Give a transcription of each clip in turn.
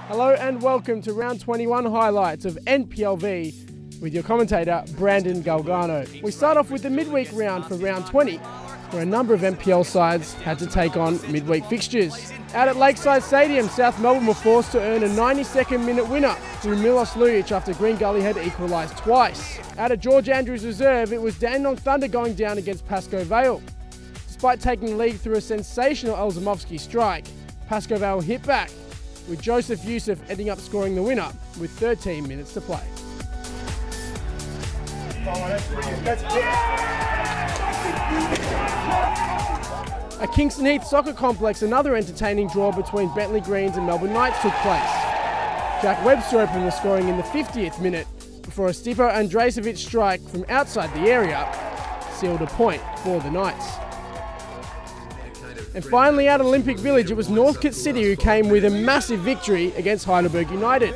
Hello and welcome to round 21 highlights of NPLV with your commentator Brandon Galgano. We start off with the midweek round for round 20, where a number of NPL sides had to take on midweek fixtures. Out at Lakeside Stadium, South Melbourne were forced to earn a 92nd minute winner through Milos Lujic after Green Gully had equalised twice. Out at George Andrews Reserve, it was Dandenong Thunder going down against Pascoe Vale. Despite taking the lead through a sensational Elzamovsky strike, Pascoe Vale hit back, with Joseph Youssef ending up scoring the winner with 13 minutes to play. At Kingston Heath Soccer Complex, another entertaining draw between Bentleigh Greens and Melbourne Knights took place. Jack Webster opened the scoring in the 50th minute before a Stipo Andrasevic strike from outside the area sealed a point for the Knights. And finally, out at Olympic Village, it was Northcote City who came with a massive victory against Heidelberg United.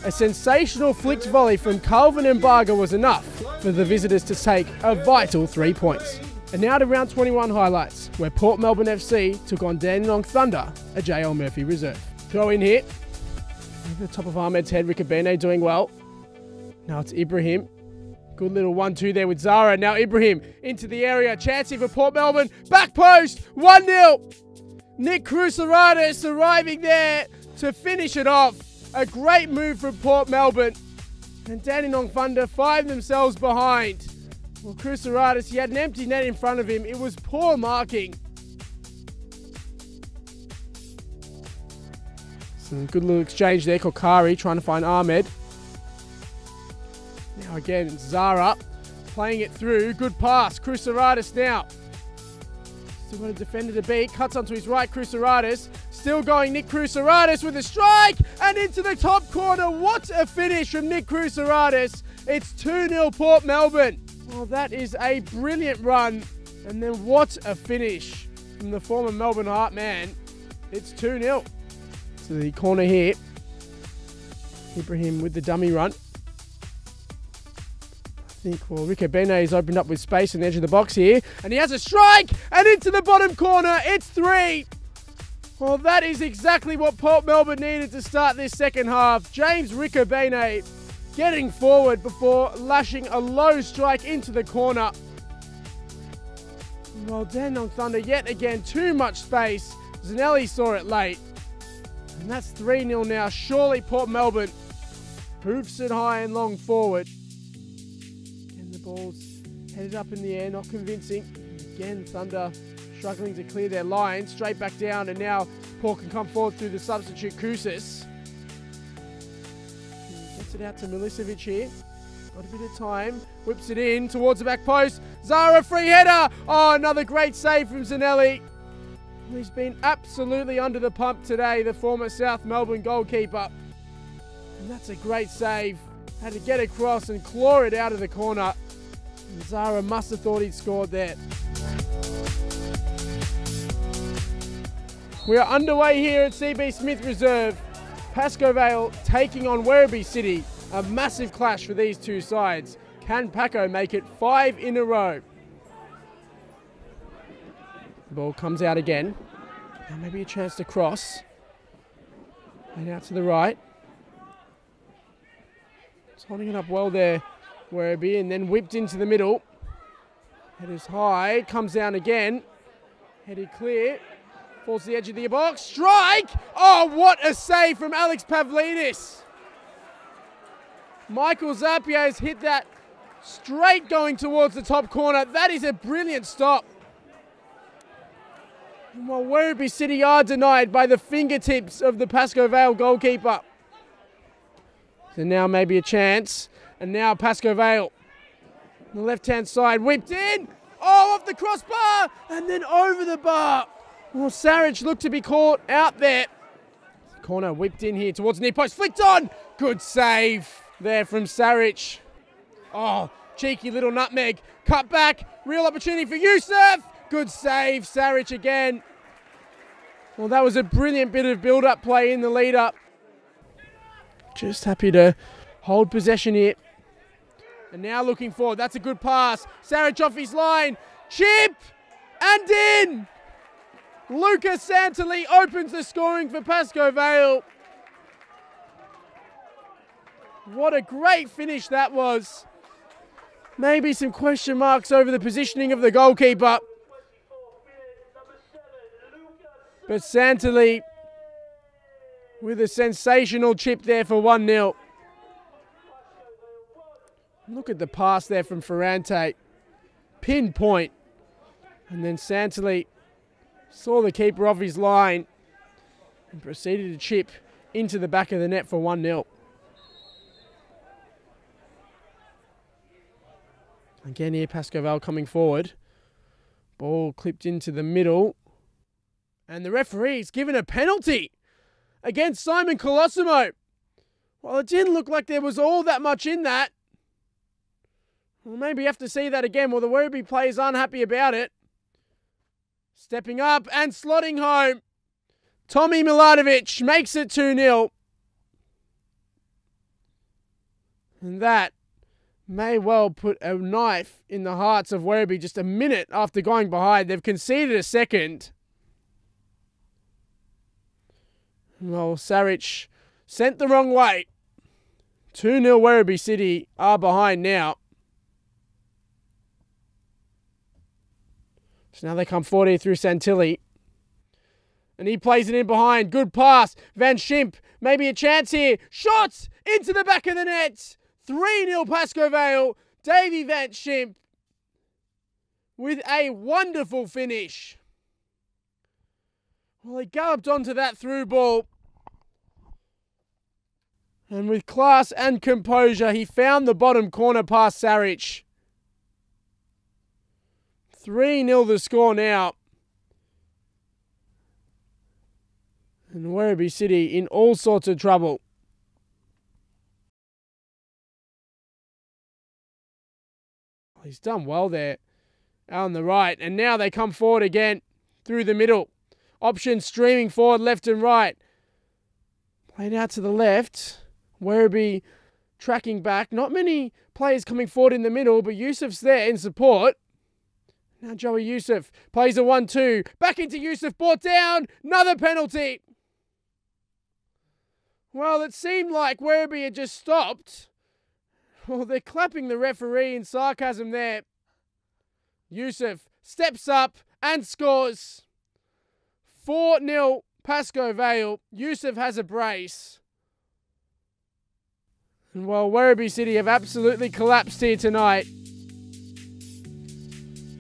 A sensational flicked volley from Calvin Embarga was enough for the visitors to take a vital 3 points. And now to round 21 highlights, where Port Melbourne FC took on Dandenong Thunder at JL Murphy Reserve. Throw in here. Over the top of Ahmed's head, Werribee doing well. Now it's Ibrahim. Good little 1-2 there with Zara. Now Ibrahim into the area. Chancey for Port Melbourne. Back post. 1-0. Nick Cruceradis arriving there to finish it off. A great move from Port Melbourne. And Dandenong Thunder find themselves behind. Well, Cruceradis, he had an empty net in front of him. It was poor marking. Some good little exchange there. Kokari trying to find Ahmed. Now again, Zara playing it through. Good pass. Cruceradis now. Still got a defender to beat. Cuts onto his right. Cruceradis. Still going. Nick Cruceradis with a strike. And into the top corner. What a finish from Nick Cruceradis. It's 2-0 Port Melbourne. Well, that is a brilliant run. And then what a finish from the former Melbourne Heart man. It's 2-0. To the corner here. Ibrahim with the dummy run. Werribee has opened up with space on the edge of the box here. And he has a strike! And into the bottom corner, it's 3! Well, that is exactly what Port Melbourne needed to start this second half. James Werribee getting forward before lashing a low strike into the corner. Well, Dandenong Thunder yet again, too much space. Zanelli saw it late. And that's 3-0 now. Surely Port Melbourne hoofs it high and long forward. The ball's headed up in the air, not convincing. Again, Thunder struggling to clear their line. Straight back down, and now Port can come forward through the substitute Koussis. Gets it out to Milicevic here. Got a bit of time. Whips it in towards the back post. Zara, free header. Oh, another great save from Zanelli. He's been absolutely under the pump today, the former South Melbourne goalkeeper. And that's a great save. Had to get across and claw it out of the corner. Zara must have thought he'd scored there. We are underway here at CB Smith Reserve. Pascoe Vale taking on Werribee City. A massive clash for these two sides. Can Paco make it 5 in a row? The ball comes out again. Now maybe a chance to cross. And out to the right. Holding it up well there, Werribee, and then whipped into the middle. Header's high, comes down again. Headed clear, falls to the edge of the box. Strike! Oh, what a save from Alex Pavlidis. Michael Zapier has hit that straight going towards the top corner. That is a brilliant stop. While Werribee City are denied by the fingertips of the Pascoe Vale goalkeeper. So now maybe a chance. And now Pascoe Vale. On the left-hand side, whipped in. Oh, off the crossbar. And then over the bar. Well, Saric looked to be caught out there. Corner whipped in here towards the near post. Flicked on. Good save there from Saric. Oh, cheeky little nutmeg. Cut back. Real opportunity for Youssef. Good save. Saric again. Well, that was a brilliant bit of build-up play in the lead-up. Just happy to hold possession here. And now looking forward. That's a good pass. Saric off his line. Chip! And in! Lucas Santoli opens the scoring for Pascoe Vale. What a great finish that was. Maybe some question marks over the positioning of the goalkeeper. But Santley with a sensational chip there for 1-0. Look at the pass there from Ferrante. Pinpoint. And then Santley saw the keeper off his line and proceeded to chip into the back of the net for 1-0. Again here, Pascoe Vale coming forward. Ball clipped into the middle. And the referee's given a penalty against Simon Colosimo. Well, it didn't look like there was all that much in that. Well, maybe you have to see that again. Well, the Werribee players aren't happy about it. Stepping up and slotting home. Tommy Milanovic makes it 2-0. And that may well put a knife in the hearts of Werribee just a minute after going behind. They've conceded a second. Well, Saric sent the wrong way. 2-0 Werribee City are behind now. So now they come forward here through Santilli. And he plays it in behind. Good pass. Van Schimp. Maybe a chance here. Shots into the back of the net. 3-0 Pascoe Vale. Davy Van Schimp with a wonderful finish. Well, he galloped onto that through ball. And with class and composure, he found the bottom corner past Saric. 3-0 the score now. And Werribee City in all sorts of trouble. He's done well there out on the right. And now they come forward again through the middle. Options streaming forward left and right. Played out to the left. Werribee tracking back. Not many players coming forward in the middle, but Yusuf's there in support. Now Joey Yusuf plays a 1-2. Back into Yusuf, brought down. Another penalty. Well, it seemed like Werribee had just stopped. Well, they're clapping the referee in sarcasm there. Yusuf steps up and scores. 4-0 Pascoe Vale. Yusuf has a brace. And while Werribee City have absolutely collapsed here tonight,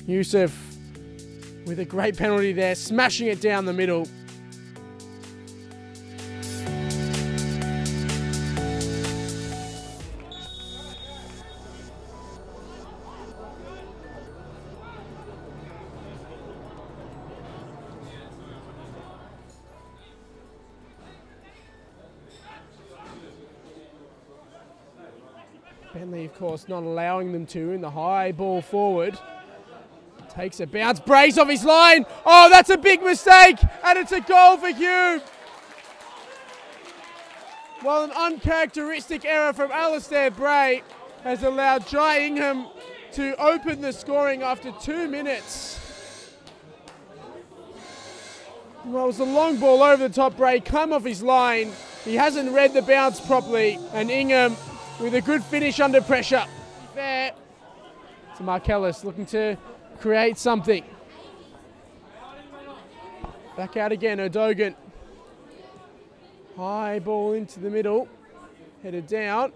Yusuf with a great penalty there, smashing it down the middle. Bentleigh, of course, not allowing them to in the high ball forward. Takes a bounce, brace off his line. Oh, that's a big mistake, and it's a goal for Hume. Well, an uncharacteristic error from Alistair Bray has allowed Jai Ingham to open the scoring after 2 minutes. Well, it was a long ball over the top. Bray come off his line. He hasn't read the bounce properly, and Ingham with a good finish under pressure. Fair to Markellis, looking to create something. Back out again, O'Dogan. High ball into the middle. Headed down.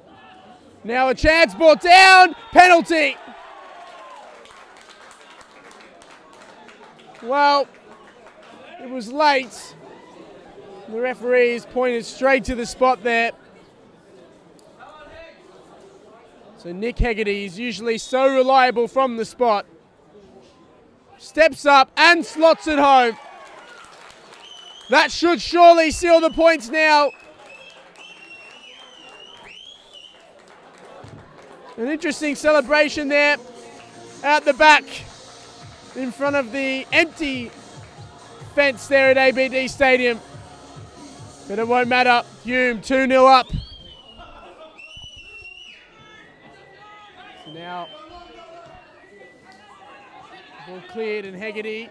Now a chance, brought down. Penalty. Well, it was late. The referee has pointed straight to the spot there. So Nick Hegarty is usually so reliable from the spot. Steps up and slots it home. That should surely seal the points now. An interesting celebration there out the back in front of the empty fence there at ABD Stadium. But it won't matter. Hume 2-0 up. So now ball cleared and Hegarty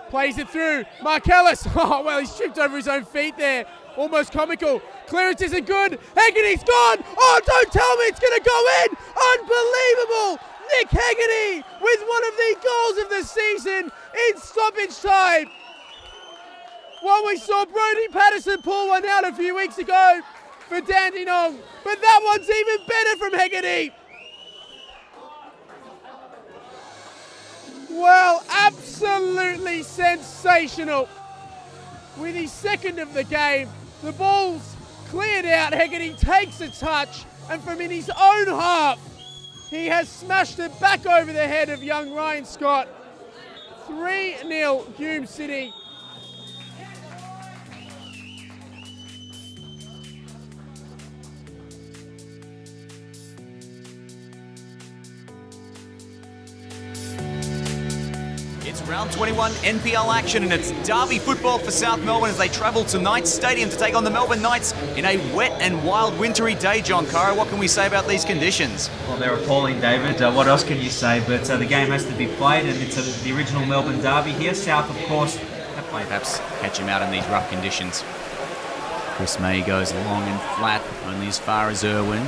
plays it through. Markellis. Oh, well, he's tripped over his own feet there. Almost comical. Clearance isn't good. Hegarty's gone. Oh, don't tell me it's going to go in. Unbelievable. Nick Hegarty with one of the goals of the season in stoppage time. Well, we saw Brodie Patterson pull one out a few weeks ago for Dandenong, but that one's even better from Hegarty. Well, absolutely sensational. With his second of the game, the ball's cleared out. Hegarty takes a touch, and from in his own half, he has smashed it back over the head of young Ryan Scott. 3-0 Hume City. It's round 21 NPL action, and it's derby football for South Melbourne as they travel to Knights Stadium to take on the Melbourne Knights in a wet and wild wintry day. John Caro, what can we say about these conditions? Well, they're appalling, David. What else can you say? But the game has to be played, and it's the original Melbourne derby here. South, of course, have played. Perhaps catch him out in these rough conditions. Chris May goes long and flat, only as far as Irwin.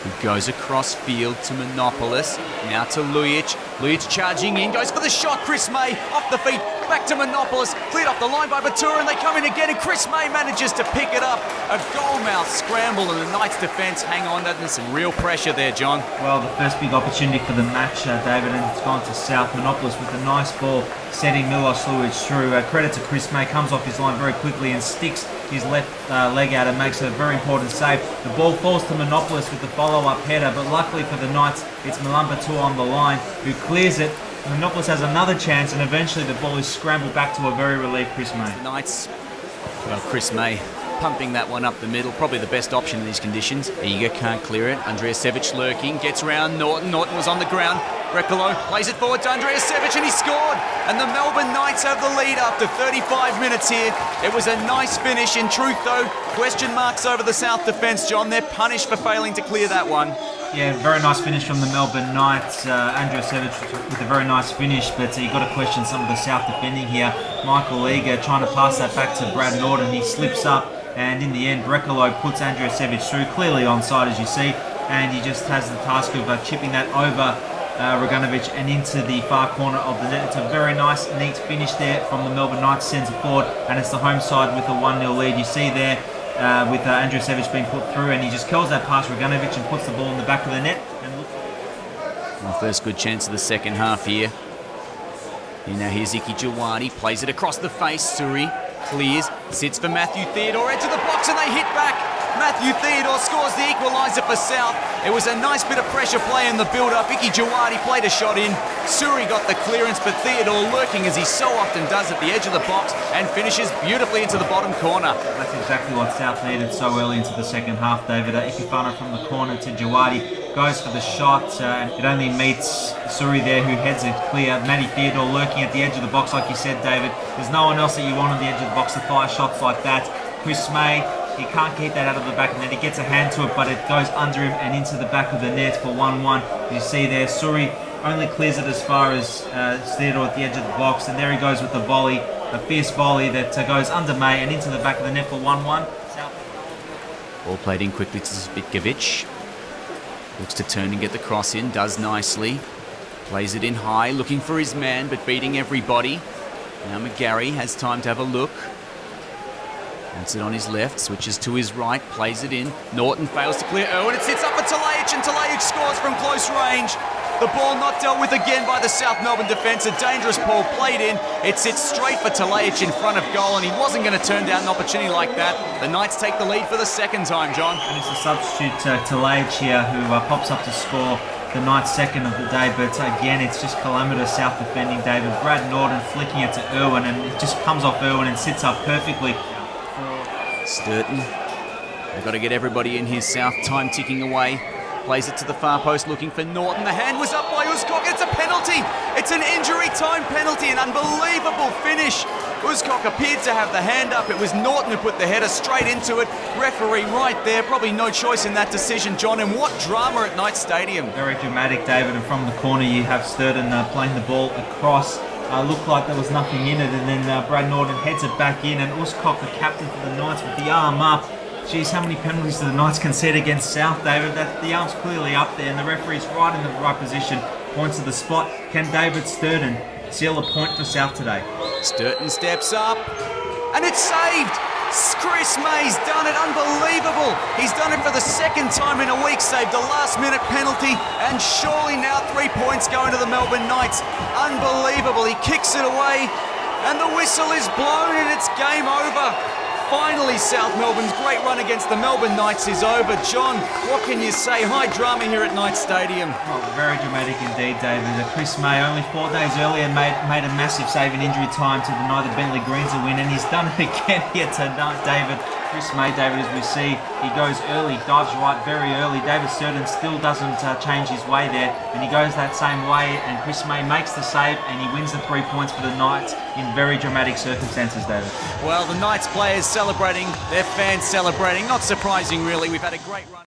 He goes across field to Monopolis, now to Lujic. Lujic charging in, goes for the shot. Chris May off the feet, back to Monopolis, cleared off the line by Batura, and they come in again, and Chris May manages to pick it up. A goal-mouth scramble, and the Knights defence hang on. There's some real pressure there, John. Well, the first big opportunity for the match, David, and it's gone to South. Monopolis with a nice ball, setting Milos Lujic through. Credit to Chris May, comes off his line very quickly and sticks his left leg out and makes a very important save. The ball falls to Monopolis with the follow-up header, but luckily for the Knights, it's Milan Batua on the line who clears it. Monopolis has another chance, and eventually the ball is scrambled back to a very relieved Chris May. Knights, well, Chris May pumping that one up the middle, probably the best option in these conditions. Eager, can't clear it. Andrijasevic lurking, gets round Norton. Norton was on the ground. Brekalo plays it forward to Andrijasevic, and he scored. And the Melbourne Knights have the lead after 35 minutes here. It was a nice finish. In truth, though, question marks over the South defence, John. They're punished for failing to clear that one. Yeah, very nice finish from the Melbourne Knights. Andrijasevic with a very nice finish, but you've got to question some of the South defending here. Michael Eager trying to pass that back to Brad Norton. He slips up, and in the end, Brekalo puts Andrijasevic through, clearly onside as you see, and he just has the task of chipping that over Roganovic and into the far corner of the net. It's a very nice, neat finish there from the Melbourne Knights centre forward, and it's the home side with a 1-0 lead. You see there with Andrijasevic being put through, and he just curls that past Roganovic and puts the ball in the back of the net. And look. Well, first good chance of the second half here. And now here's Iki Jawadi, plays it across the face. Suri clears, sits for Matthew Theodore, into the box, and they hit back. Matthew Theodore scores the equaliser for South. It was a nice bit of pressure play in the build-up. Iki Jawadi played a shot in. Suri got the clearance, but Theodore lurking as he so often does at the edge of the box and finishes beautifully into the bottom corner. That's exactly what South needed so early into the second half, David. Ikifana from the corner to Jawadi, goes for the shot, and it only meets Suri there, who heads it clear. Matty Theodore lurking at the edge of the box, like you said, David. There's no one else that you want on the edge of the box to fire shots like that. Chris May, he can't keep that out of the back, and then he gets a hand to it, but it goes under him and into the back of the net for 1-1. You see there, Suri only clears it as far as Theodore at the edge of the box, and there he goes with the volley, a fierce volley that goes under May and into the back of the net for 1-1. Ball played in quickly to Zbitkovic. Looks to turn and get the cross in, does nicely. Plays it in high, looking for his man, but beating everybody. Now McGarry has time to have a look. Wants it on his left, switches to his right, plays it in. Norton fails to clear Irwin. It sits up for Talajic, and Talajic scores from close range. The ball not dealt with again by the South Melbourne defence. A dangerous ball played in. It sits straight for Talajic in front of goal, and he wasn't going to turn down an opportunity like that. The Knights take the lead for the second time, John. And it's a substitute, Talajic here, who pops up to score the Knights' second of the day. But again, it's just calamitous South defending, David. Brad Norton flicking it to Irwin, and it just comes off Irwin and sits up perfectly. Sturton, they've got to get everybody in here. South, time ticking away. Plays it to the far post, looking for Norton. The hand was up by Uzcock. It's a penalty. It's an injury time penalty. An unbelievable finish. Uzcock appeared to have the hand up. It was Norton who put the header straight into it. Referee right there. Probably no choice in that decision, John. And what drama at Knights Stadium. Very dramatic, David. And from the corner, you have Sturton playing the ball across. Looked like there was nothing in it, and then Brad Norton heads it back in, and Uzcock, the captain for the Knights, with the arm up, Geez, how many penalties do the Knights concede against South, David? The arm's clearly up there, and the referee's right in the right position. Points to the spot. Can David Sturton seal a point for South today? Sturton steps up, and it's saved! Chris May's done it, unbelievable! He's done it for the second time in a week, saved a last-minute penalty, and surely now 3 points going to the Melbourne Knights. Unbelievable, he kicks it away, and the whistle is blown, and it's game over. Finally, South Melbourne's great run against the Melbourne Knights is over. John, what can you say? High drama here at Knights Stadium. Oh, very dramatic indeed, David. Chris May only 4 days earlier made a massive save in injury time to deny the Bentleigh Greens a win, and he's done it again here tonight, David. Chris May, David, as we see, he goes early, dives right very early. David Sturton still doesn't change his way there, and he goes that same way, and Chris May makes the save, and he wins the 3 points for the Knights in very dramatic circumstances, David. Well, the Knights players celebrating, their fans celebrating. Not surprising, really. We've had a great run.